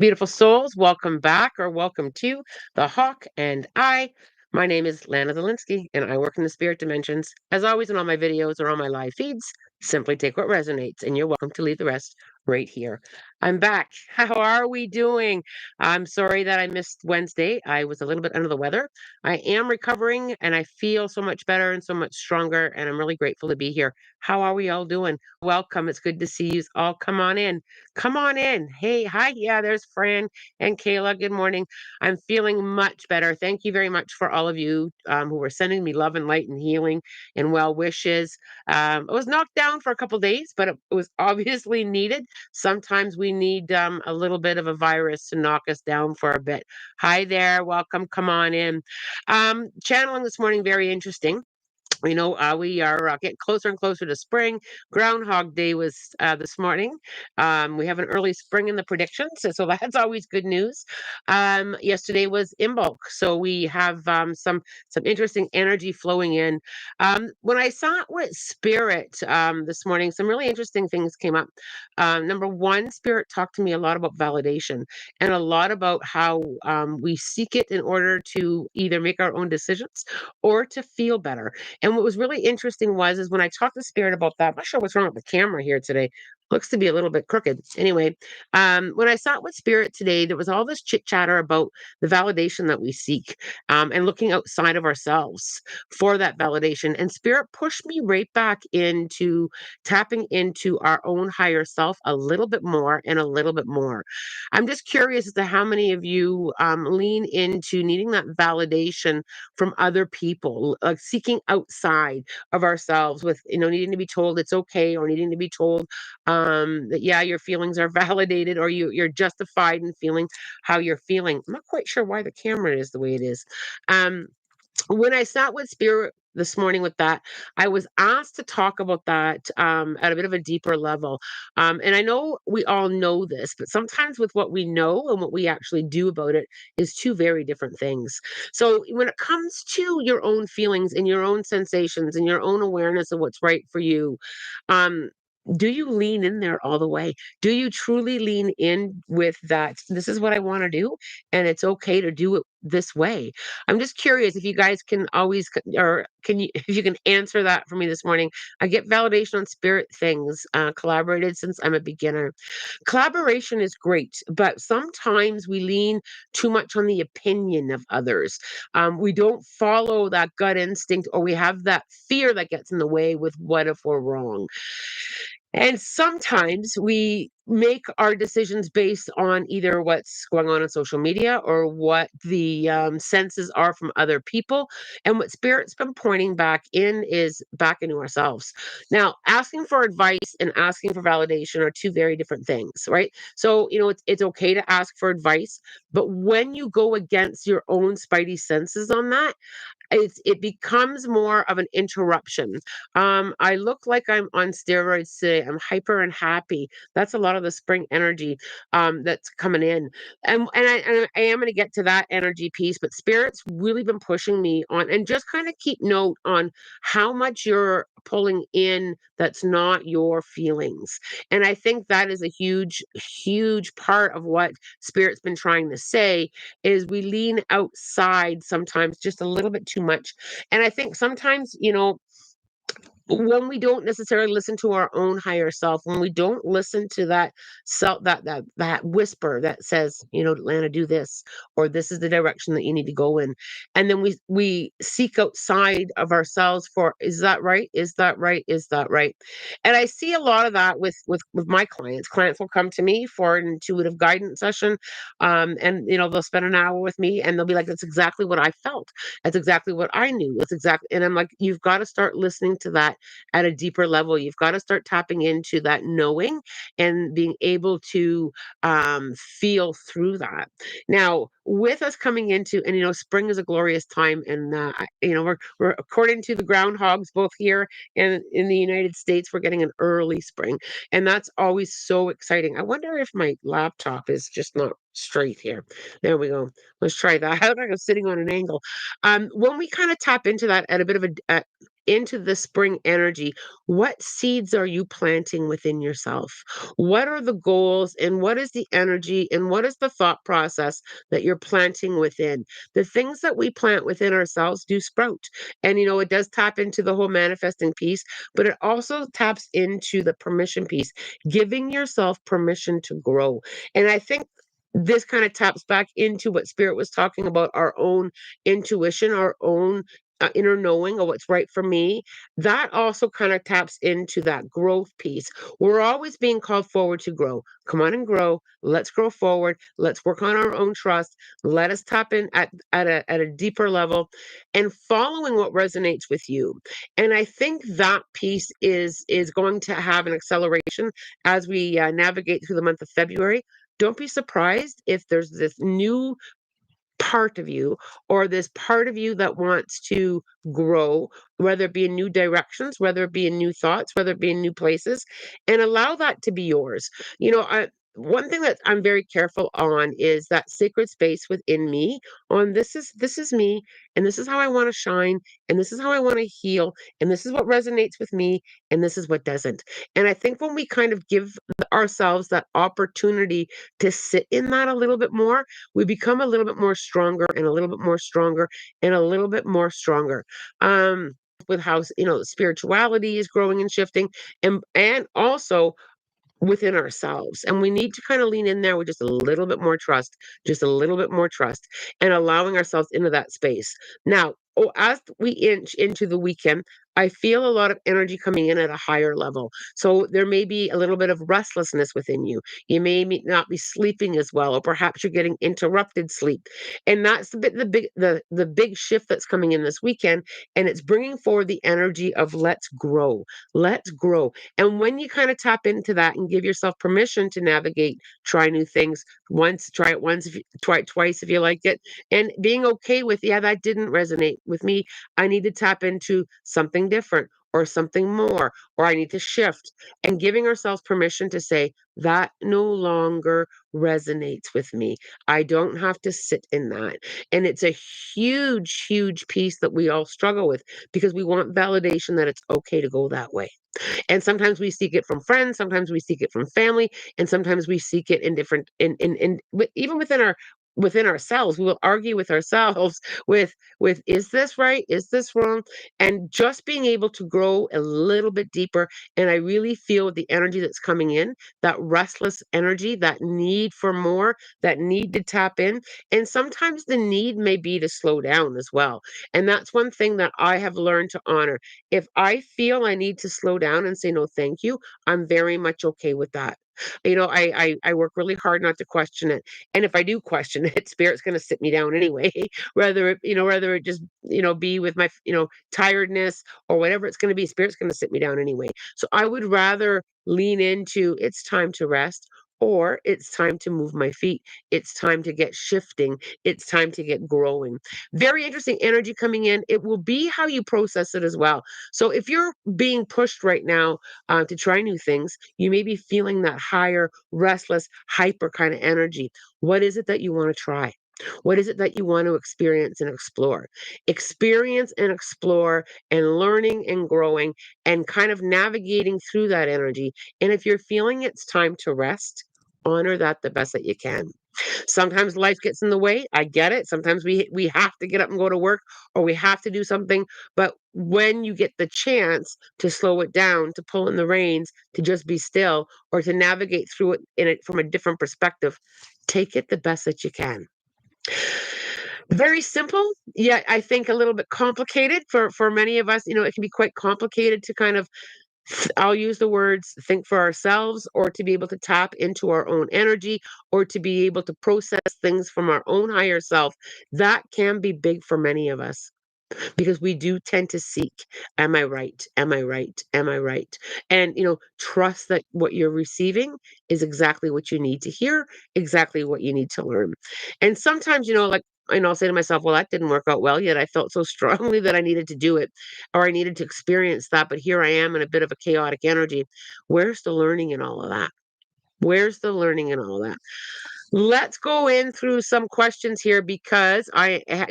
Beautiful souls, welcome back or welcome to The Hawk and I. My name is Lana Zelinsky, and I work in the spirit dimensions. As always, in all my videos or on my live feeds, simply take what resonates, and you're welcome to leave the rest right here. I'm back. How are we doing? I'm sorry that I missed Wednesday. I was a little bit under the weather. I am recovering, and I feel so much better and so much stronger, and I'm really grateful to be here. How are we all doing? Welcome. It's good to see you all. Come on in. Come on in. Hey, hi. Yeah, there's Fran and Kayla. Good morning. I'm feeling much better. Thank you very much for all of you who were sending me love and light and healing and well wishes. I was knocked down for a couple days, but it was obviously needed. Sometimes we need a little bit of a virus to knock us down for a bit. Hi there. Welcome. Come on in. Channeling this morning, very interesting. We are getting closer and closer to spring. Groundhog Day was this morning. We have an early spring in the predictions, so that's always good news. Yesterday was Imbolc, so we have some interesting energy flowing in. When I saw it with Spirit this morning, some really interesting things came up. Number one, Spirit talked to me a lot about validation and a lot about how we seek it in order to either make our own decisions or to feel better. And what was really interesting was when I talked to Spirit about that. I'm not sure what's wrong with the camera here today. Looks to be a little bit crooked. Anyway, when I sat with Spirit today, there was all this chit chatter about the validation that we seek, and looking outside of ourselves for that validation. And Spirit pushed me right back into tapping into our own higher self a little bit more and a little bit more. I'm just curious as to how many of you lean into needing that validation from other people, like seeking outside of ourselves with, needing to be told it's okay, or needing to be told that, yeah, your feelings are validated, or you're justified in feeling how you're feeling. I'm not quite sure why the camera is the way it is. Um, when I sat with Spirit this morning with that, I was asked to talk about that at a bit of a deeper level. And I know we all know this, but sometimes with what we know and what we actually do about it is two very different things. So when it comes to your own feelings and your own sensations and your own awareness of what's right for you, um, do you lean in there all the way? Do you truly lean in with that? This is what I want to do, and it's okay to do it this way. I'm just curious if you guys can always or can you if you can answer that for me this morning. I get validation on spirit things, collaborated since I'm a beginner. Collaboration is great, but sometimes we lean too much on the opinion of others. We don't follow that gut instinct, or we have that fear that gets in the way with what if we're wrong. And sometimes we make our decisions based on either what's going on social media or what the senses are from other people. And what Spirit's been pointing back in is back into ourselves. Now, asking for advice and asking for validation are two very different things, right? So, it's okay to ask for advice, but when you go against your own spidey senses on that, it becomes more of an interruption. I look like I'm on steroids today. I'm hyper and happy. That's a lot of the spring energy that's coming in, and I am going to get to that energy piece. But Spirit's really been pushing me on, and just kind of keep note on how much you're pulling in that's not your feelings. And I think that is a huge, huge part of what Spirit's been trying to say is we lean outside sometimes just a little bit too much. And I think sometimes, when we don't necessarily listen to our own higher self, when we don't listen to that self, that whisper that says, Lana, do this, or this is the direction that you need to go in, and then we seek outside of ourselves for, is that right? Is that right? Is that right? And I see a lot of that with my clients. Clients will come to me for an intuitive guidance session, and they'll spend an hour with me, and they'll be like, "That's exactly what I felt. That's exactly what I knew. That's exactly." And I'm like, "You've got to start listening to that at a deeper level. You've got to start tapping into that knowing and being able to feel through that." Now, with us coming into, and spring is a glorious time, and we're according to the groundhogs both here and in the United States, we're getting an early spring, and that's always so exciting. I wonder if my laptop is just not straight here. There we go. Let's try that. I was sitting on an angle. When we kind of tap into that at a bit of a into the spring energy, what seeds are you planting within yourself? What are the goals and what is the energy and what is the thought process that you're planting within? The things that we plant within ourselves do sprout. And, it does tap into the whole manifesting piece, but it also taps into the permission piece, giving yourself permission to grow. And I think this kind of taps back into what Spirit was talking about, our own intuition, our own inner knowing of what's right for me. That also kind of taps into that growth piece. We're always being called forward to grow. Come on and grow. Let's grow forward. Let's work on our own trust. Let us tap in at a deeper level and following what resonates with you. And I think that piece is going to have an acceleration as we navigate through the month of February. Don't be surprised if there's this new part of you or this part of you that wants to grow, whether it be in new directions, whether it be in new thoughts, whether it be in new places, and allow that to be yours. One thing that I'm very careful on is that sacred space within me on this is me and this is how I want to shine and this is how I want to heal and this is what resonates with me and this is what doesn't. And I think when we kind of give ourselves that opportunity to sit in that a little bit more, we become a little bit more stronger and a little bit more stronger and a little bit more stronger. With how spirituality is growing and shifting, and also within ourselves. And we need to kind of lean in there with just a little bit more trust, just a little bit more trust, and allowing ourselves into that space. Now, as we inch into the weekend, I feel a lot of energy coming in at a higher level. So there may be a little bit of restlessness within you. You may not be sleeping as well, or perhaps you're getting interrupted sleep. And that's the big shift that's coming in this weekend. And it's bringing forward the energy of let's grow, let's grow. And when you kind of tap into that and give yourself permission to navigate, try new things once, try it once, if you, try it twice if you like it, and being okay with, yeah, that didn't resonate with me. I need to tap into something different or something more, or I need to shift, and giving ourselves permission to say, that no longer resonates with me. I don't have to sit in that. And it's a huge, huge piece that we all struggle with because we want validation that it's okay to go that way. And sometimes we seek it from friends, sometimes we seek it from family, and sometimes we seek it in different even within ourselves. We will argue with ourselves with is this right? Is this wrong? And just being able to grow a little bit deeper. And I really feel the energy that's coming in, that restless energy, that need for more, that need to tap in. And sometimes the need may be to slow down as well. And that's one thing that I have learned to honor. If I feel I need to slow down and say, no, thank you, I'm very much okay with that. I work really hard not to question it. And if I do question it, spirit's going to sit me down anyway, whether it just, be with my, tiredness or whatever it's going to be, spirit's going to sit me down anyway. So I would rather lean into it's time to rest or it's time to move my feet. It's time to get shifting. It's time to get growing. Very interesting energy coming in. It will be how you process it as well. So if you're being pushed right now to try new things, you may be feeling that higher, restless, hyper kind of energy. What is it that you want to try? What is it that you want to experience and explore? Experience and explore and learning and growing and kind of navigating through that energy. And if you're feeling it's time to rest, honor that the best that you can. Sometimes life gets in the way. I get it. Sometimes we have to get up and go to work or we have to do something. But when you get the chance to slow it down, to pull in the reins, to just be still, or to navigate through it in it from a different perspective, take it the best that you can. Very simple, yet I think a little bit complicated for many of us. It can be quite complicated to kind of I'll use the words think for ourselves or to be able to tap into our own energy or to be able to process things from our own higher self. That can be big for many of us because we do tend to seek, am I right? Am I right? Am I right? And, trust that what you're receiving is exactly what you need to hear, exactly what you need to learn. And sometimes, like, I'll say to myself, well, that didn't work out well, yet I felt so strongly that I needed to do it or I needed to experience that. But here I am in a bit of a chaotic energy. Where's the learning in all of that? Where's the learning in all that? Let's go in through some questions here because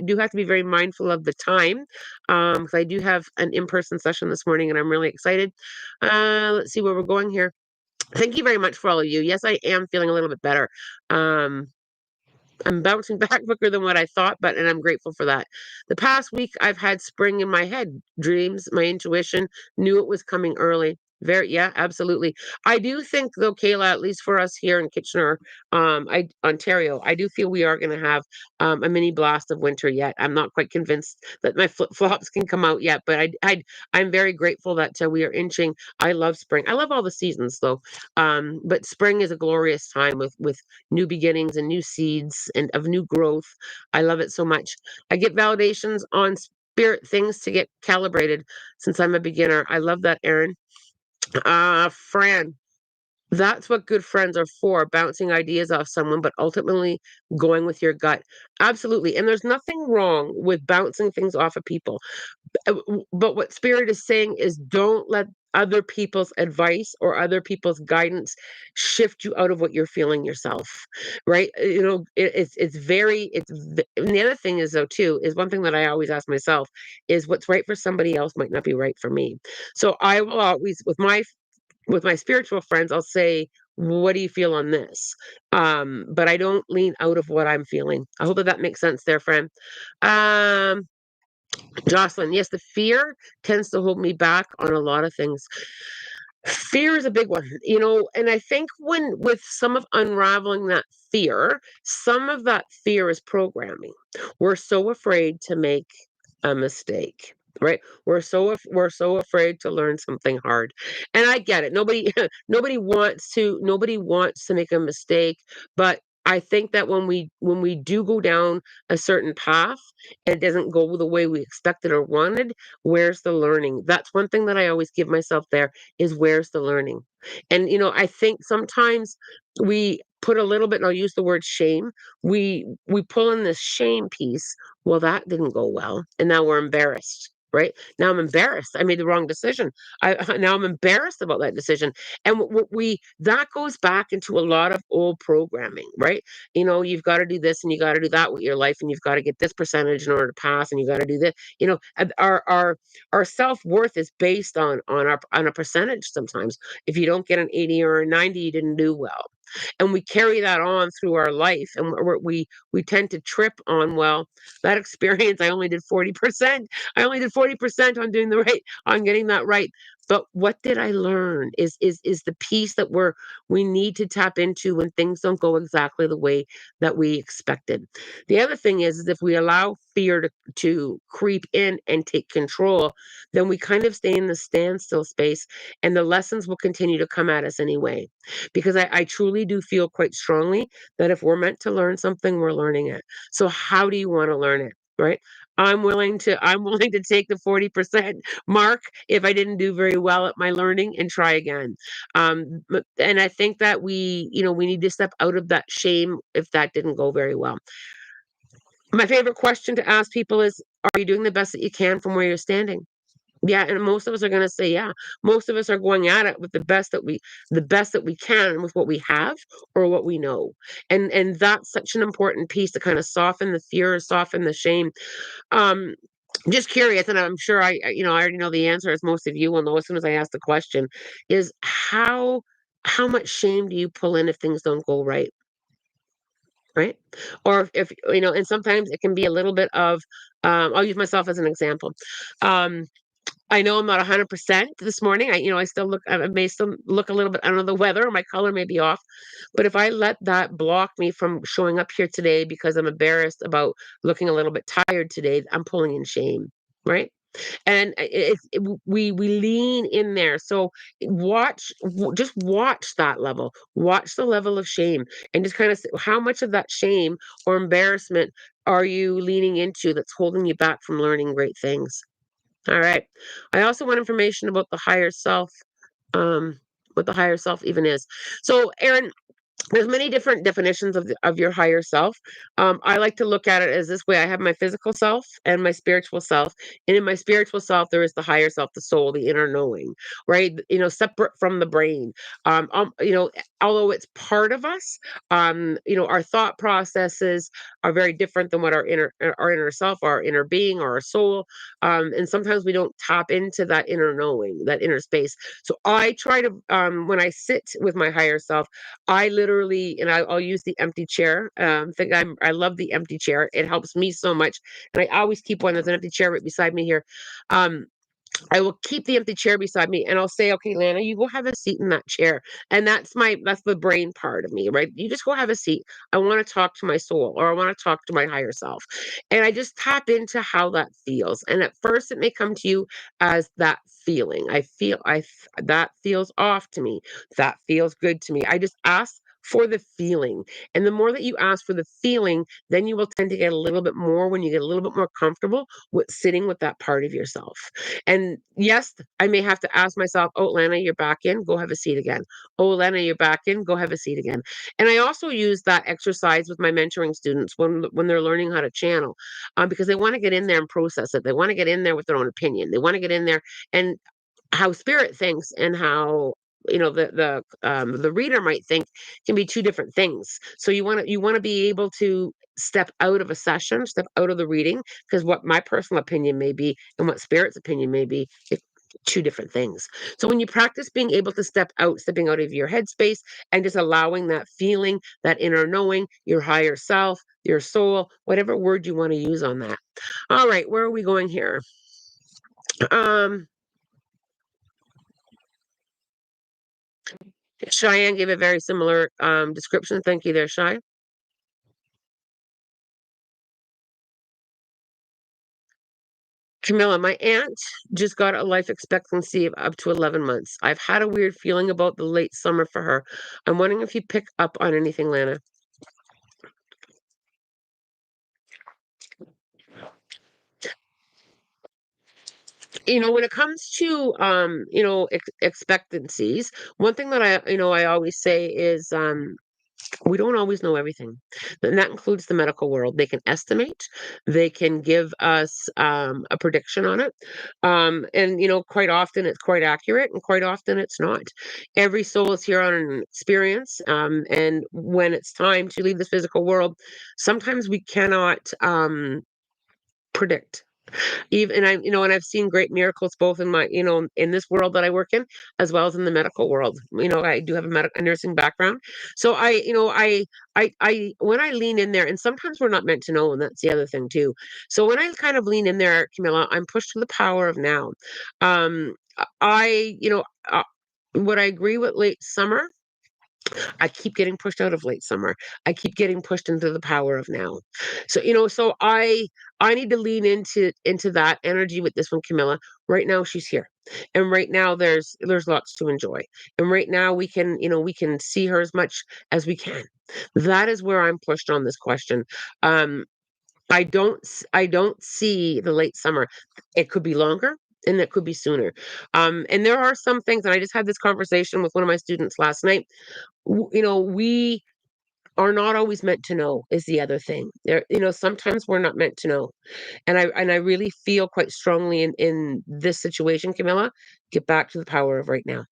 do have to be very mindful of the time. Because I do have an in-person session this morning and I'm really excited. Let's see where we're going here. Thank you very much for all of you. Yes, I am feeling a little bit better. Um, I'm bouncing back quicker than what I thought, and I'm grateful for that. The past week, I've had spring in my head, dreams, my intuition knew it was coming early. Very, yeah, absolutely. I do think, though, Kayla, at least for us here in Kitchener, Ontario, I do feel we are going to have a mini blast of winter yet. I'm not quite convinced that my flip flops can come out yet, but I'm very grateful that we are inching. I love spring. I love all the seasons, though. But spring is a glorious time with new beginnings and new seeds and of new growth. I love it so much. I get validations on spirit things to get calibrated since I'm a beginner. I love that, Erin. Fran, that's what good friends are for, bouncing ideas off someone, but ultimately going with your gut. Absolutely. And there's nothing wrong with bouncing things off of people. But what Spirit is saying is don't let other people's advice or other people's guidance shift you out of what you're feeling yourself, right? And the other thing is though too is one thing that I always ask myself is what's right for somebody else might not be right for me. So I will always with my spiritual friends, I'll say, what do you feel on this? But I don't lean out of what I'm feeling. I hope that that makes sense there, friend. Um, Jocelyn, yes, the fear tends to hold me back on a lot of things. Fear is a big one, and I think when with some of unraveling that fear, some of that fear is programming. We're so afraid to make a mistake, right? We're so afraid to learn something hard. And I get it. Nobody nobody wants to make a mistake, but I think that when we do go down a certain path and it doesn't go the way we expected or wanted, where's the learning? That's one thing that I always give myself there is where's the learning? And I think sometimes we put a little bit, and I'll use the word shame. We pull in this shame piece. Well, that didn't go well, and now we're embarrassed. Right now, I'm embarrassed. I made the wrong decision. Now I'm embarrassed about that decision, and what we that goes back into a lot of old programming. Right? You've got to do this and you got to do that with your life, and you've got to get this percentage in order to pass, and you got to do this. Our self-worth is based on a percentage sometimes. If you don't get an 80 or a 90, you didn't do well. And we carry that on through our life, and we tend to trip on, well, that experience, I only did 40%. I only did 40% on doing the right, on getting that right. But what did I learn is the piece that we need to tap into when things don't go exactly the way that we expected. The other thing is if we allow fear to creep in and take control, then we kind of stay in the standstill space, and the lessons will continue to come at us anyway. Because I truly do feel quite strongly that if we're meant to learn something, we're learning it. So how do you want to learn it? Right? I'm willing to take the 40% mark if I didn't do very well at my learning and try again. And I think that we need to step out of that shame if that didn't go very well. My favorite question to ask people is, are you doing the best that you can from where you're standing? Yeah, and most of us are gonna say, yeah. Most of us are going at it with the best that we can with what we have or what we know. And that's such an important piece to kind of soften the fear, soften the shame. Um, just curious, and I'm sure I already know the answer, as most of you will know as soon as I ask the question, is how much shame do you pull in if things don't go right? Right? Or if and sometimes it can be a little bit of, I'll use myself as an example. Um, I know I'm not 100% this morning. I may still look a little bit under the weather. My color may be off. But if I let that block me from showing up here today because I'm embarrassed about looking a little bit tired today, I'm pulling in shame, right? And we lean in there. So just watch that level. Watch the level of shame, and just kind of how much of that shame or embarrassment are you leaning into that's holding you back from learning great things? All right. I also want information about the higher self, what the higher self even is. So, Erin, there's many different definitions of your higher self. I like to look at it as this way. I have my physical self and my spiritual self, and in my spiritual self, there is the higher self, the soul, the inner knowing, right? Separate from the brain. Although it's part of us, our thought processes are very different than what our inner self, our inner being, or our soul. And sometimes we don't tap into that inner knowing, that inner space. So I try to, when I sit with my higher self, I literally, and I'll use the empty chair. I love the empty chair. It helps me so much, and I always keep one. There's an empty chair right beside me here. Um, I will keep the empty chair beside me and I'll say, okay, Lana, you go have a seat in that chair. And that's the brain part of me, right? You just go have a seat. I want to talk to my soul or I want to talk to my higher self. And I just tap into how that feels. And at first it may come to you as that feeling. That feels off to me. That feels good to me. I just ask for the feeling. And the more that you ask for the feeling, then you will tend to get a little bit more when you get a little bit more comfortable with sitting with that part of yourself. And yes, I may have to ask myself, oh, Lana, you're back in, go have a seat again. Oh, Lana, you're back in, go have a seat again. And I also use that exercise with my mentoring students when they're learning how to channel, because they want to get in there and process it. They want to get in there with their own opinion. They want to get in there and how spirit thinks and how the reader might think can be two different things. So you want to be able to step out of a session, step out of the reading, because what my personal opinion may be and what spirit's opinion may be, it's two different things. So when you practice being able to stepping out of your headspace and just allowing that feeling, that inner knowing, your higher self, your soul, whatever word you want to use on that. All right, where are we going here? Cheyenne gave a very similar description. Thank you there, Cheyenne. Camilla, my aunt just got a life expectancy of up to 11 months. I've had a weird feeling about the late summer for her. I'm wondering if you pick up on anything, Lana. When it comes to expectancies, one thing that I always say is we don't always know everything. And that includes the medical world. They can estimate, they can give us a prediction on it. And, quite often it's quite accurate and quite often it's not. Every soul is here on an experience. And when it's time to leave this physical world, sometimes we cannot predict even and I've seen great miracles both in my in this world that I work in as well as in the medical world. I do have a nursing background, so I when I lean in there, and sometimes we're not meant to know, and that's the other thing too. So when I kind of lean in there, Camilla, I'm pushed to the power of now. um I you know Would I agree with late summer? I keep getting pushed out of late summer. I keep getting pushed into the power of now. So I need to lean into that energy with this one, Camilla. Right now she's here. And right now there's lots to enjoy. And right now we can see her as much as we can. That is where I'm pushed on this question. Um I don't see the late summer. It could be longer and it could be sooner. And there are some things, and I just had this conversation with one of my students last night. We are not always meant to know is the other thing. Sometimes we're not meant to know. And I really feel quite strongly in this situation, Camilla. Get back to the power of right now.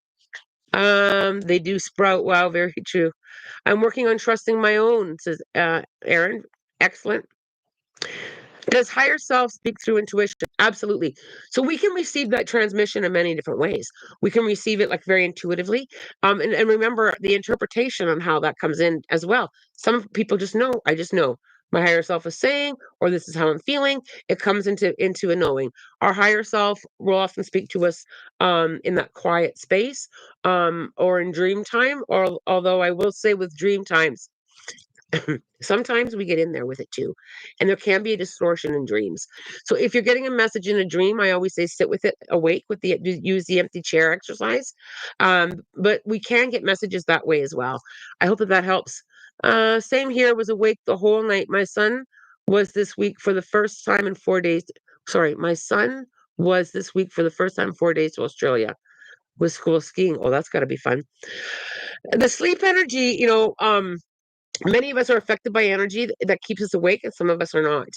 They do sprout. Wow, very true. I'm working on trusting my own, says Aaron. Excellent. Does higher self speak through intuition? Absolutely. So we can receive that transmission in many different ways. We can receive it like very intuitively. And remember the interpretation on how that comes in as well. Some people just know, I just know my higher self is saying, or this is how I'm feeling. It comes into a knowing. Our higher self will often speak to us in that quiet space, or in dream time, or although I will say with dream times, sometimes we get in there with it too. And there can be a distortion in dreams. So if you're getting a message in a dream, I always say sit with it awake with use the empty chair exercise. But we can get messages that way as well. I hope that helps. Same here, was awake the whole night. My son was this week for the first time in 4 days. Sorry, my son was this week for the first time in 4 days to Australia. with school skiing. Oh, that's gotta be fun. The sleep energy, many of us are affected by energy that keeps us awake, and some of us are not.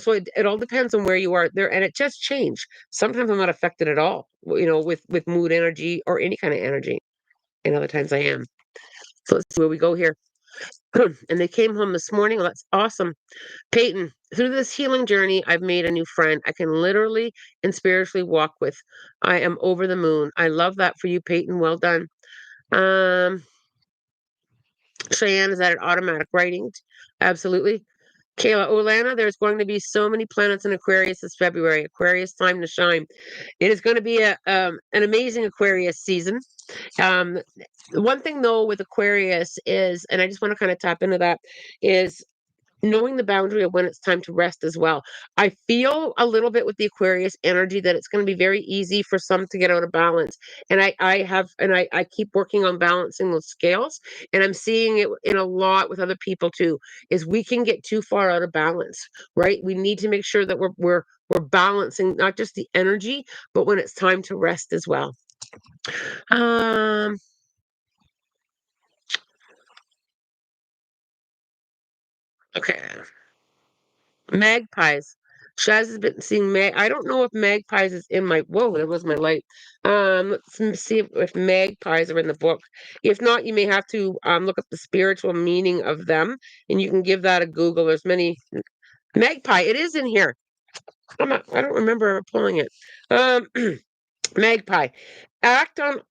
So it all depends on where you are there, and it just changed. Sometimes I'm not affected at all, with mood energy or any kind of energy, and other times I am. So let's see where we go here. And they came home this morning. Well, that's awesome. Peyton, through this healing journey, I've made a new friend I can literally and spiritually walk with. I am over the moon. I love that for you, Peyton. Well done. Um, Cheyenne is at an automatic writing. Absolutely. Kayla, Olana, there's going to be so many planets in Aquarius this February. Aquarius time to shine. It is going to be an amazing Aquarius season. Um, one thing though with Aquarius is, and I just want to kind of tap into that, is knowing the boundary of when it's time to rest as well. I feel a little bit with the Aquarius energy that it's going to be very easy for some to get out of balance. And I keep working on balancing those scales. And I'm seeing it in a lot with other people too, is we can get too far out of balance, right? We need to make sure that we're balancing not just the energy, but when it's time to rest as well. Um, okay. Magpies. Shaz has been seeing I don't know if magpies is in my. Whoa, there was my light. See if magpies are in the book. If not, you may have to look up the spiritual meaning of them, and you can give that a Google. There's many magpie. It is in here. I don't remember pulling it. Um, Magpie. Act on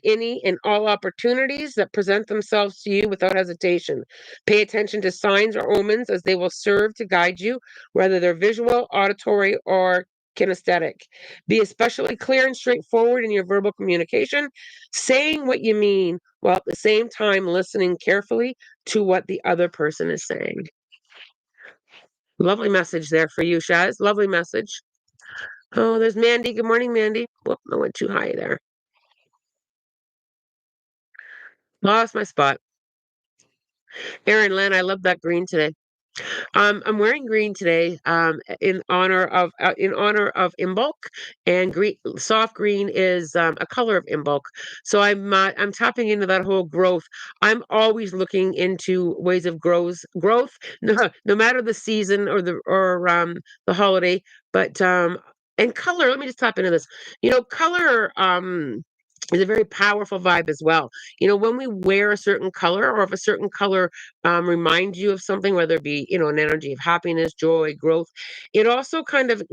any and all opportunities that present themselves to you without hesitation. Pay attention to signs or omens as they will serve to guide you, whether they're visual, auditory, or kinesthetic. Be especially clear and straightforward in your verbal communication, saying what you mean while at the same time listening carefully to what the other person is saying. Lovely message there for you, Shaz. Lovely message. Oh, there's Mandy. Good morning, Mandy. Whoop, I went too high there. Lost my spot. Aaron Lynn, I love that green today. I'm wearing green today, in honor of Imbolc, and green soft green is a color of Imbolc. So I'm tapping into that whole growth. I'm always looking into ways of growth, no matter the season or the holiday. But and color. Let me just tap into this. Color is a very powerful vibe as well. When we wear a certain color, or if a certain color reminds you of something, whether it be, an energy of happiness, joy, growth, it also kind of,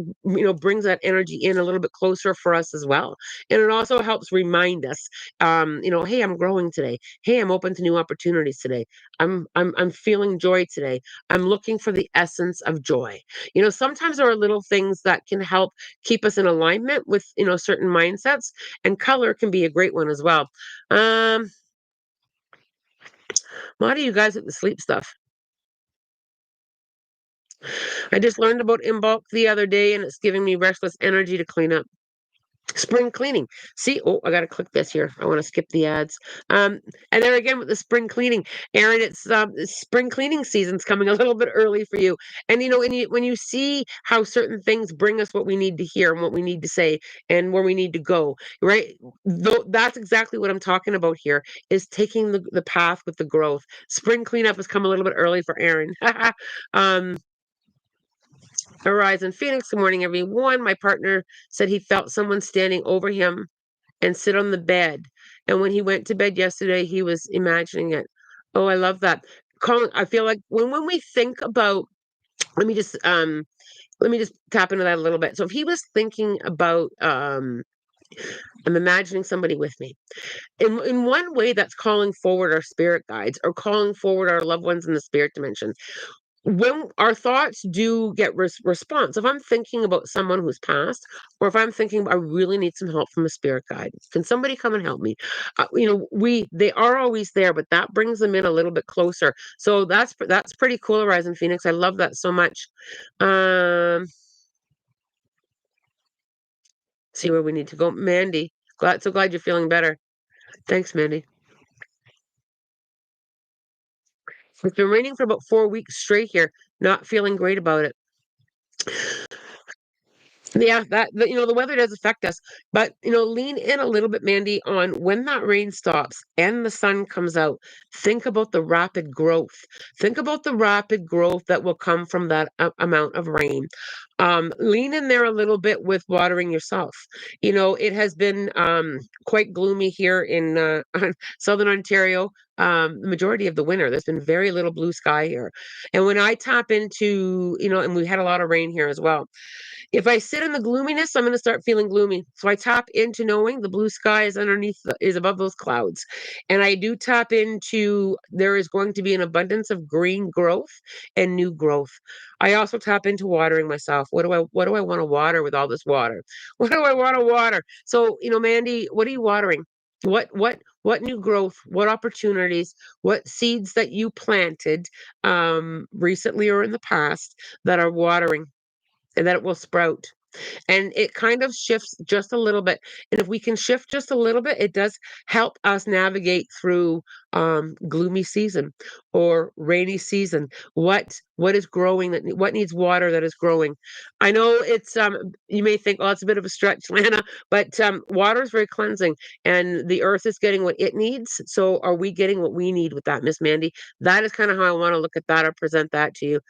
brings that energy in a little bit closer for us as well. And it also helps remind us, hey, I'm growing today. Hey, I'm open to new opportunities today. I'm feeling joy today. I'm looking for the essence of joy. Sometimes there are little things that can help keep us in alignment with, certain mindsets, and color can be a great one as well. Um, why do you guys with the sleep stuff? I just learned about Inbulk the other day, and it's giving me restless energy to clean up. Spring cleaning. See, oh, I gotta click this here. I want to skip the ads. And there again with the spring cleaning, Aaron. It's spring cleaning season's coming a little bit early for you. And when you see how certain things bring us what we need to hear and what we need to say and where we need to go, right? That's exactly what I'm talking about here. Is taking the path with the growth. Spring cleanup has come a little bit early for Aaron. um, Horizon Phoenix, good morning, everyone. My partner said he felt someone standing over him and sit on the bed. And when he went to bed yesterday, he was imagining it. Oh, I love that. Colin, I feel like when we think about, let me just tap into that a little bit. So if he was thinking about I'm imagining somebody with me. In one way, that's calling forward our spirit guides or calling forward our loved ones in the spirit dimension. When our thoughts do get response, if I'm thinking about someone who's passed, or if I'm thinking I really need some help from a spirit guide, can somebody come and help me? They are always there, but that brings them in a little bit closer. So that's pretty cool, Horizon Phoenix. I love that so much. Um, see where we need to go, Mandy. Glad you're feeling better. Thanks, Mandy. It's been raining for about 4 weeks straight here. Not feeling great about it. Yeah, the weather does affect us, but, lean in a little bit, Mandy, on when that rain stops and the sun comes out. Think about the rapid growth. Think about the rapid growth that will come from that amount of rain. Lean in there a little bit with watering yourself. It has been quite gloomy here in Southern Ontario. The majority of the winter, there's been very little blue sky here. And when I tap into, and we had a lot of rain here as well, if I sit in the gloominess, I'm going to start feeling gloomy. So I tap into knowing the blue sky is is above those clouds. And I do tap into there is going to be an abundance of green growth and new growth. I also tap into watering myself. What do I want to water with all this water? What do I want to water? So, Mandy, what are you watering? What new growth, what opportunities, what seeds that you planted recently or in the past that are watering and that it will sprout. And it kind of shifts just a little bit. And if we can shift just a little bit, it does help us navigate through gloomy season or rainy season. What is growing what needs water that is growing? I know it's you may think, oh, it's a bit of a stretch, Lana, but water is very cleansing and the earth is getting what it needs. So are we getting what we need with that, Miss Mandy? That is kind of how I want to look at that or present that to you.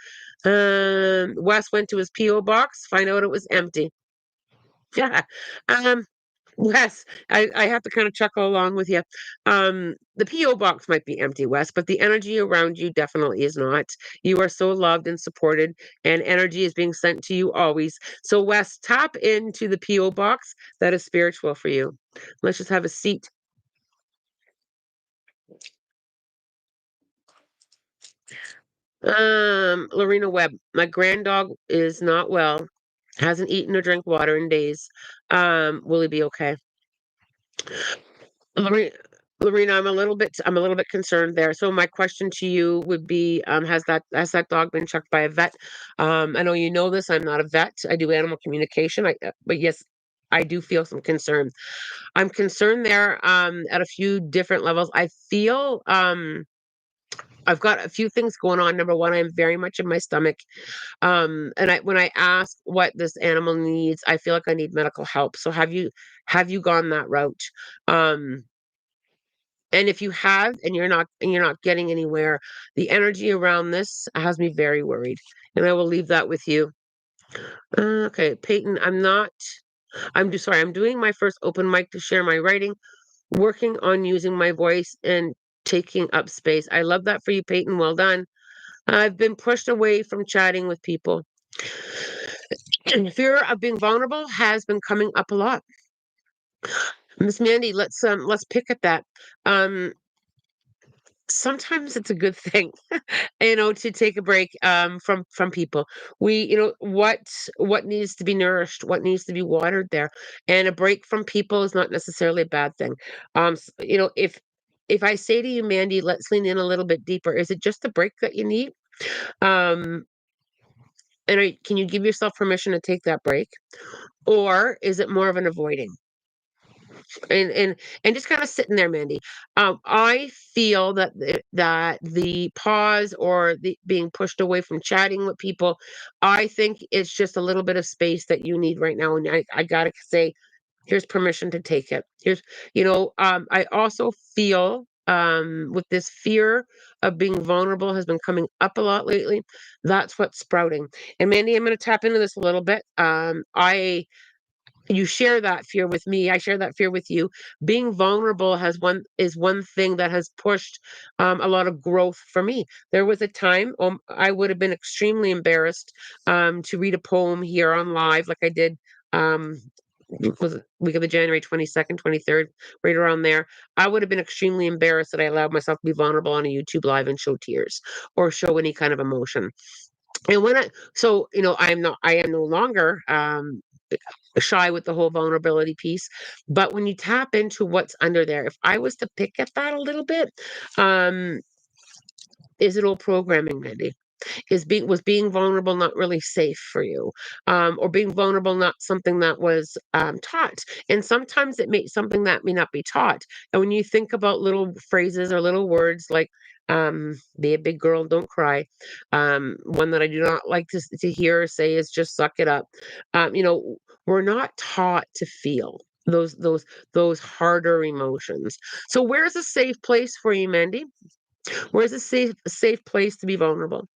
Wes went to his P.O. box, find out it was empty. Yeah. Um, Wes, I have to kind of chuckle along with you. The P.O. box might be empty, Wes, but the energy around you definitely is not. You are so loved and supported, and energy is being sent to you always. So, Wes, tap into the P.O. box that is spiritual for you. Let's just have a seat. Lorena Webb, my granddog is not well, hasn't eaten or drank water in days. Will he be okay? Lorena, Lorena, I'm a little bit concerned there. So my question to you would be, has that dog been checked by a vet? I know you know this. I'm not a vet. I do animal communication. But yes, I do feel some concern. I'm concerned there at a few different levels. I feel I've got a few things going on. Number one, I'm very much in my stomach. And when I ask what this animal needs, I feel like I need medical help. So have you gone that route? Um, and if you have and you're not getting anywhere, the energy around this has me very worried. And I will leave that with you. Okay, Peyton, I'm just sorry. I'm doing my first open mic to share my writing, working on using my voice and taking up space. I love that for you, Peyton. Well done. I've been pushed away from chatting with people. Fear of being vulnerable has been coming up a lot. Miss Mandy, let's pick at that. Um, Sometimes it's a good thing, to take a break from people. What needs to be nourished, what needs to be watered there, and a break from people is not necessarily a bad thing. If I say to you, Mandy, let's lean in a little bit deeper, is it just a break that you need? Um, and can you give yourself permission to take that break, or is it more of an avoiding? And just kind of sitting there, Mandy. I feel that the pause or the being pushed away from chatting with people, I think it's just a little bit of space that you need right now. And I gotta say, here's permission to take it. I also feel with this fear of being vulnerable has been coming up a lot lately. That's what's sprouting. And Mandy, I'm going to tap into this a little bit. I You share that fear with me, I share that fear with you. Being vulnerable is one thing that has pushed a lot of growth for me. There was a time I would have been extremely embarrassed to read a poem here on live like I did um was it week of the January 22nd, 23rd, right around there. I would have been extremely embarrassed that I allowed myself to be vulnerable on a YouTube live and show tears or show any kind of emotion. And when I so I am no longer shy with the whole vulnerability piece. But when you tap into what's under there, if I was to pick at that a little bit, um, is it old programming, Mindy? Was being vulnerable not really safe for you, or being vulnerable not something that was taught? And sometimes it may something that may not be taught. And when you think about little phrases or little words like be a big girl, don't cry. One that I do not like to hear or say is just suck it up. You know, we're not taught to feel those harder emotions. So where's a safe place for you, Mandy? Where's a safe place to be vulnerable?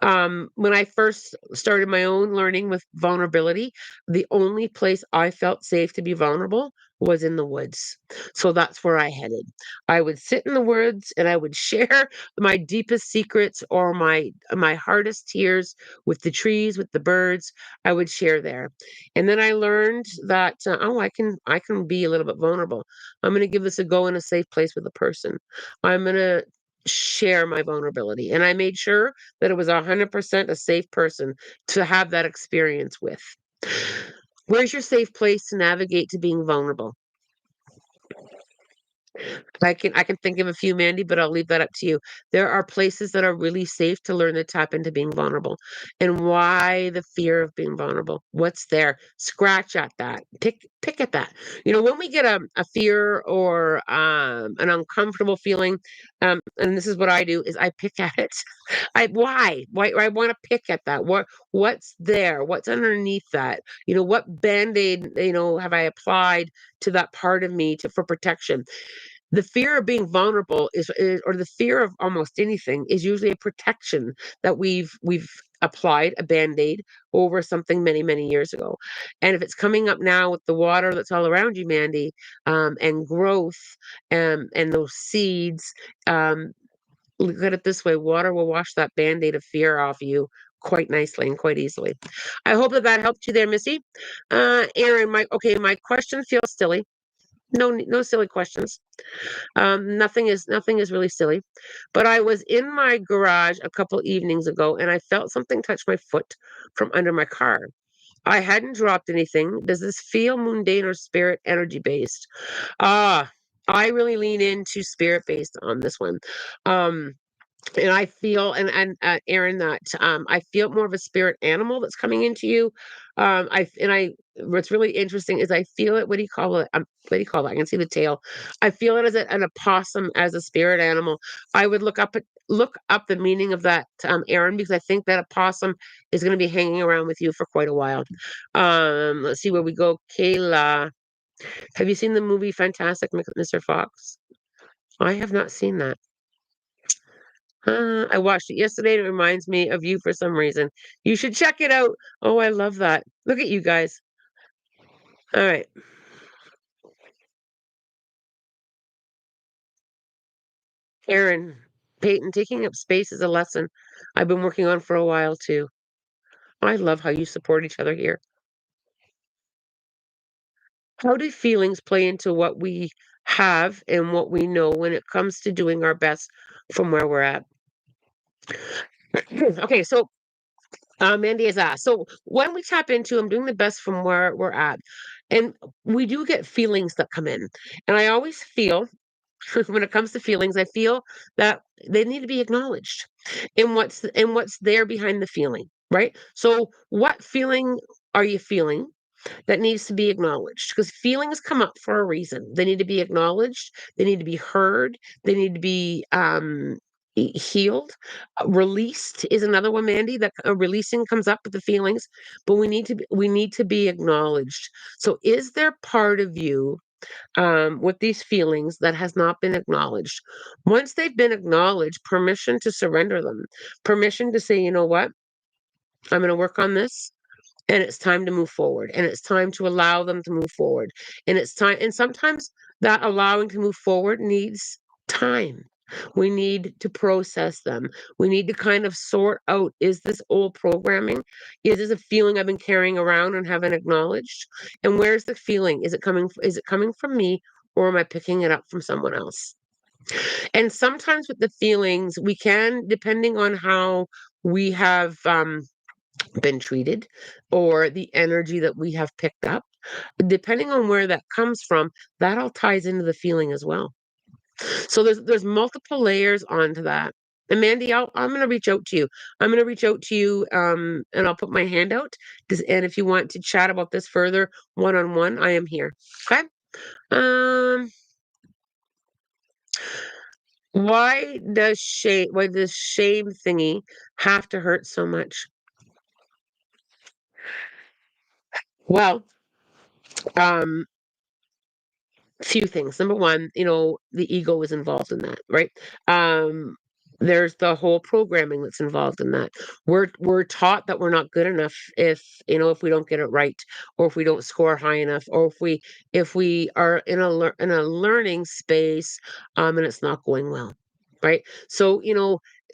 When I first started my own learning with vulnerability, the only place I felt safe to be vulnerable was in the woods. So that's where I headed. I would sit in the woods and I would share my deepest secrets or my hardest tears with the trees, with the birds. I would share there. And then I learned that oh, I can be a little bit vulnerable. I'm going to give this a go in a safe place with a person. I'm going to share my vulnerability. And I made sure that it was 100% a safe person to have that experience with. Where's your safe place to navigate to being vulnerable? I can think of a few, Mandy, but I'll leave that up to you. There are places that are really safe to learn to tap into being vulnerable. And why the fear of being vulnerable? What's there? Scratch at that. Pick at that. You know, when we get a fear or an uncomfortable feeling, and this is what I do is I pick at it. Why I want to pick at that. What's there? What's underneath that? You know, what band-aid, have I applied to that part of me for protection? The fear of being vulnerable is or the fear of almost anything is usually a protection that we've applied a band-aid over something many, many years ago. And if it's coming up now with the water that's all around you, Mandy, and growth, and those seeds, look at it this way, water will wash that band-aid of fear off you quite nicely and quite easily. I hope that that helped you there, Missy. Aaron, my question feels silly. No silly questions. Nothing is really silly. But I was in my garage a couple evenings ago and I felt something touch my foot from under my car. I hadn't dropped anything. Does this feel mundane or spirit energy based? Ah, I really lean into spirit based on this one. Um, and I feel and Aaron, that I feel more of a spirit animal that's coming into you. I what's really interesting is I feel it. What do you call it? What do you call it? I can see the tail. I feel it as an opossum, as a spirit animal. I would look up the meaning of that, Aaron, because I think that opossum is going to be hanging around with you for quite a while. Let's see where we go. Kayla, have you seen the movie Fantastic Mr. Fox? I have not seen that. I watched it yesterday, and it reminds me of you for some reason. You should check it out. Oh, I love that. Look at you guys. All right. Aaron, Peyton, taking up space is a lesson I've been working on for a while too. I love how you support each other here. How do feelings play into what we have and what we know when it comes to doing our best from where we're at? Okay, so Mandy has asked. So when we tap into I'm doing the best from where we're at, and we do get feelings that come in. And I always feel when it comes to feelings, I feel that they need to be acknowledged in what's there behind the feeling, right? So what feeling are you feeling that needs to be acknowledged? Because feelings come up for a reason. They need to be acknowledged, they need to be heard, they need to be healed. Released is another one, Mandy, that releasing comes up with the feelings, but we need to be acknowledged. So is there part of you with these feelings that has not been acknowledged? Once they've been acknowledged, permission to surrender them, permission to say, you know what, I'm going to work on this, and it's time to move forward, and it's time to allow them to move forward, and it's time. And sometimes that allowing to move forward needs time. We need to process them. We need to kind of sort out, is this old programming? Is this a feeling I've been carrying around and haven't acknowledged? And where's the feeling? Is it coming from me, or am I picking it up from someone else? And sometimes with the feelings, we can, depending on how we have been treated, or the energy that we have picked up, depending on where that comes from, that all ties into the feeling as well. So there's multiple layers onto that. And Mandy, I'm going to reach out to you. I'm going to reach out to you, and I'll put my hand out. And if you want to chat about this further, one on one, I am here. Okay. Um, why does shame thingy have to hurt so much? Well, um, few things. Number one, the ego is involved in that, right? Um, there's the whole programming that's involved in that. We're taught that we're not good enough if we don't get it right, or if we don't score high enough, or if we are in a learning space, and it's not going well, right? So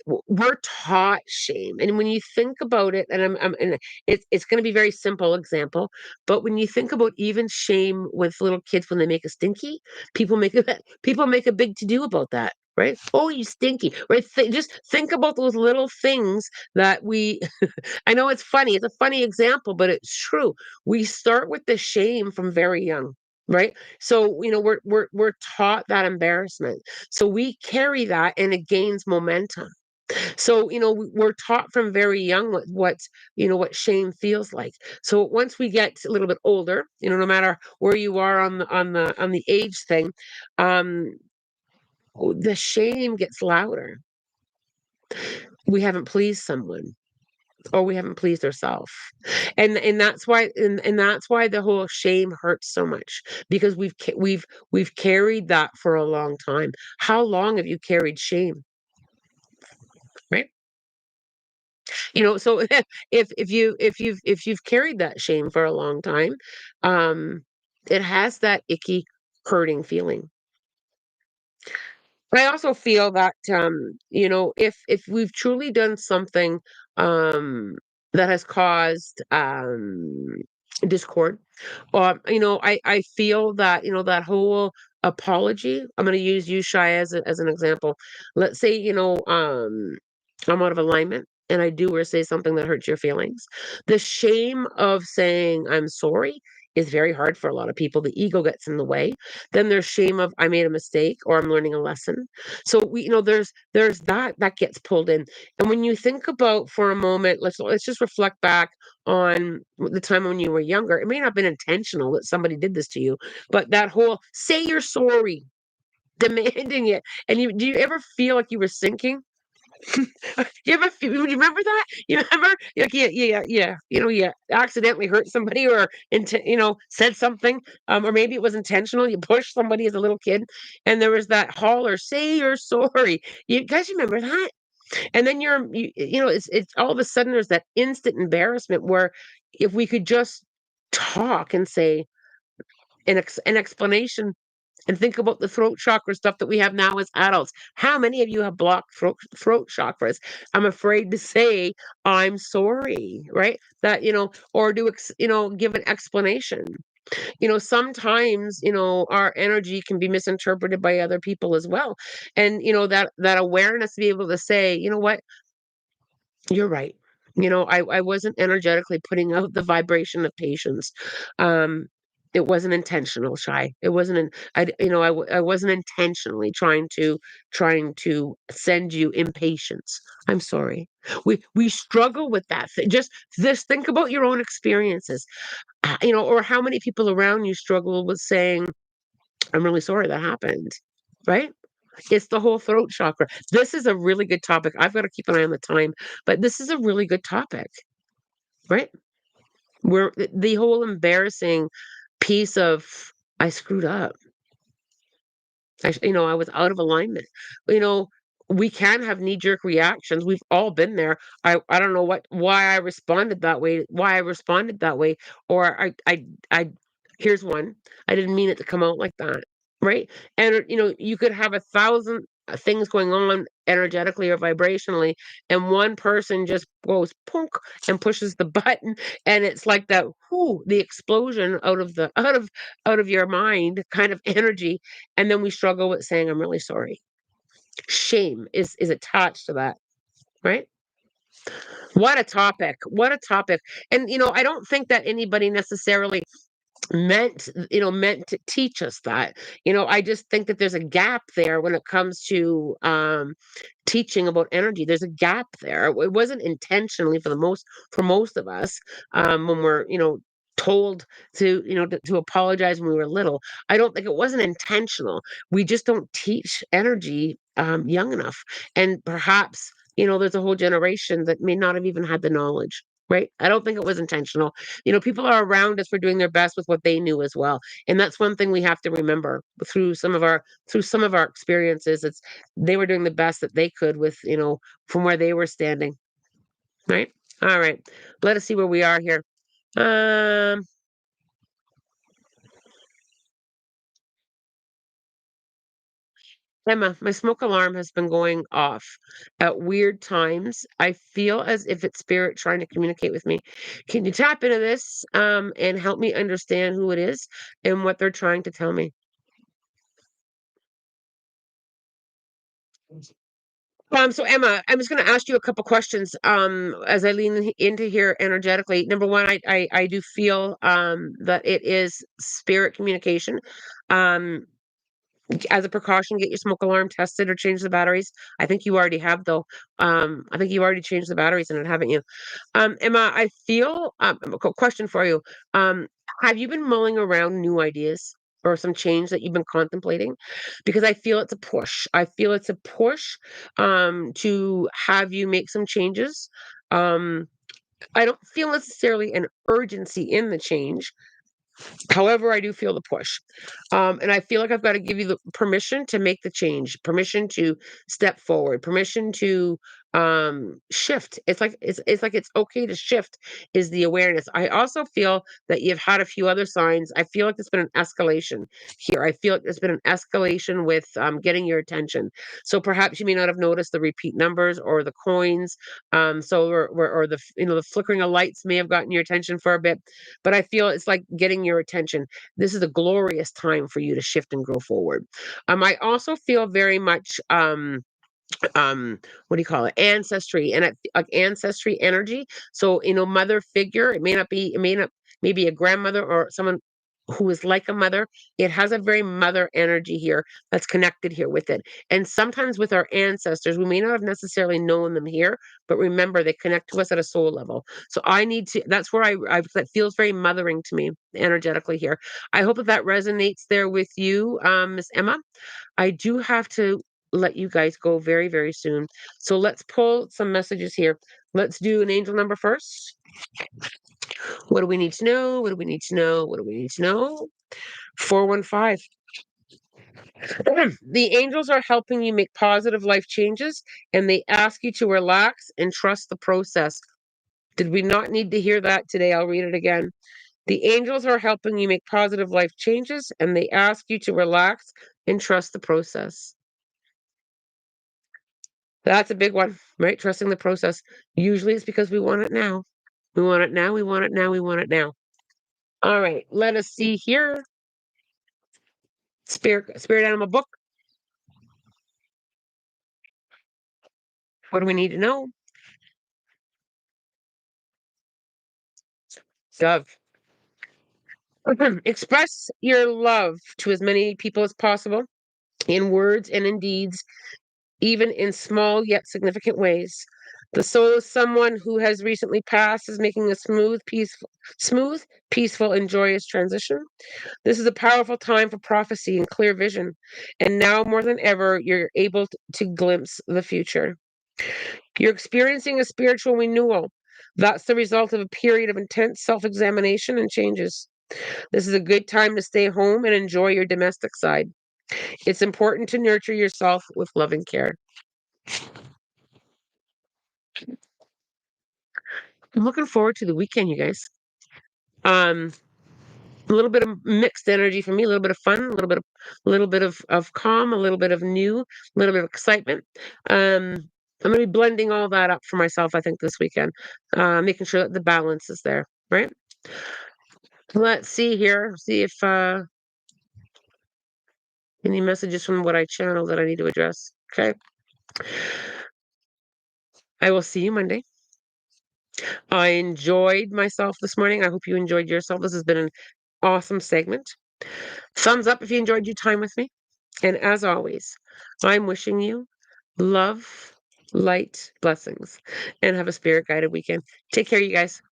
we're taught shame, and when you think about it, and it's going to be very simple example, but when you think about even shame with little kids when they make a stinky, people make a big to do about that, right? Oh, you stinky, right? Just think about those little things that we. I know it's funny. It's a funny example, but it's true. We start with the shame from very young. Right. So, we're taught that embarrassment. So we carry that and it gains momentum. So, we're taught from very young what shame feels like. So once we get a little bit older, no matter where you are on the age thing, um, the shame gets louder. We haven't pleased someone, or we haven't pleased ourselves, and that's why the whole shame hurts so much, because we've carried that for a long time. How long have you carried shame, right? So if you've carried that shame for a long time, um, it has that icky, hurting feeling. I also feel that, if we've truly done something, that has caused, discord, I feel that, that whole apology. I'm gonna use you, Shy, as an example. Let's say, I'm out of alignment and I do or say something that hurts your feelings. The shame of saying I'm sorry is very hard for a lot of people. The ego gets in the way. Then there's shame of I made a mistake or I'm learning a lesson. So there's that gets pulled in. And when you think about for a moment, let's just reflect back on the time when you were younger. It may not have been intentional that somebody did this to you, but that whole say you're sorry, demanding it. And do you ever feel like you were sinking? You remember that? You remember? Like, yeah, yeah, yeah, yeah. You accidentally hurt somebody, or said something, or maybe it was intentional. You pushed somebody as a little kid, and there was that holler, "Say you're sorry." You guys remember that? And then it's all of a sudden there's that instant embarrassment where if we could just talk and say an explanation and think about the throat chakra stuff that we have now as adults. How many of you have blocked throat chakras? I'm afraid to say I'm sorry, right? That or give an explanation. Sometimes our energy can be misinterpreted by other people as well, and that awareness to be able to say, you know what, you're right. I wasn't energetically putting out the vibration of patience. Um, it wasn't intentional, Shy. It wasn't. I wasn't intentionally trying to send you impatience. I'm sorry. We struggle with that. Just think about your own experiences. Or how many people around you struggle with saying, "I'm really sorry that happened," right? It's the whole throat chakra. This is a really good topic. I've got to keep an eye on the time, but this is a really good topic, right? Where the whole embarrassing piece of I screwed up. I was out of alignment. You know, we can have knee-jerk reactions. We've all been there. I don't know why I responded that way, or I here's one. I didn't mean it to come out like that, right? And you could have 1,000 things going on energetically or vibrationally, and one person just goes punk and pushes the button, and it's like that, whoo, the explosion out of your mind kind of energy, and then we struggle with saying, "I'm really sorry." Shame is attached to that, right? What a topic. What a topic. And I don't think that anybody necessarily meant to teach us that. I just think that there's a gap there when it comes to teaching about energy. There's a gap there. It wasn't intentionally for most of us, when we're told to apologize when we were little. I don't think it wasn't intentional. We just don't teach energy young enough, and perhaps there's a whole generation that may not have even had the knowledge. Right. I don't think it was intentional. People are around us for doing their best with what they knew as well. And that's one thing we have to remember through some of our experiences. It's they were doing the best that they could with, from where they were standing. Right? All right. Let us see where we are here. Um Emma, my smoke alarm has been going off at weird times. I feel as if it's spirit trying to communicate with me. Can you tap into this and help me understand who it is and what they're trying to tell me? So Emma, I'm just going to ask you a couple questions as I lean into here energetically. Number one, I do feel that it is spirit communication. Um, as a precaution, get your smoke alarm tested or change the batteries. I think you already have though. I think you already changed the batteries in it, haven't you? Emma, I feel a question for you. Have you been mulling around new ideas or some change that you've been contemplating? Because I feel it's a push. I feel it's a push to have you make some changes. Um, I don't feel necessarily an urgency in the change. However, I do feel the push. And I feel like I've got to give you the permission to make the change, permission to step forward, permission to shift. It's okay to shift is the awareness. I also feel that you've had a few other signs. I feel like there's been an escalation here. I feel like there's been an escalation with getting your attention. So perhaps you may not have noticed the repeat numbers or the coins. Or the the flickering of lights may have gotten your attention for a bit, but I feel it's like getting your attention. This is a glorious time for you to shift and grow forward. I also feel very much what do you call it, ancestry, and like ancestry energy. So mother figure. It may not maybe a grandmother or someone who is like a mother. It has a very mother energy here that's connected here with it. And sometimes with our ancestors, we may not have necessarily known them here, but remember they connect to us at a soul level. So I need to that's where that feels very mothering to me energetically here. I hope that resonates there with you, Miss Emma. I do have to let you guys go very, very soon. So let's pull some messages here. Let's do an angel number first. What do we need to know? What do we need to know? What do we need to know? 415. The angels are helping you make positive life changes and they ask you to relax and trust the process. Did we not need to hear that today? I'll read it again. The angels are helping you make positive life changes and they ask you to relax and trust the process. That's a big one, right? Trusting the process. Usually it's because we want it now. We want it now. We want it now. We want it now. All right. Let us see here. Spirit animal book. What do we need to know? Dove. Express your love to as many people as possible in words and in deeds, even in small yet significant ways. The soul of someone who has recently passed is making a smooth, peaceful, and joyous transition. This is a powerful time for prophecy and clear vision. And now more than ever, you're able to glimpse the future. You're experiencing a spiritual renewal. That's the result of a period of intense self examination and changes. This is a good time to stay home and enjoy your domestic side. It's important to nurture yourself with loving care. I'm looking forward to the weekend, you guys. Um, a little bit of mixed energy for me, a little bit of fun, a little bit of calm, a little bit of new, a little bit of excitement. I'm gonna be blending all that up for myself, I think, this weekend, making sure that the balance is there, right? Let's see here, see if any messages from what I channeled that I need to address. Okay. I will see you Monday. I enjoyed myself this morning. I hope you enjoyed yourself. This has been awesome segment. Thumbs up if you enjoyed your time with me. And as always, I'm wishing you love, light, blessings, and have a spirit guided weekend. Take care, you guys.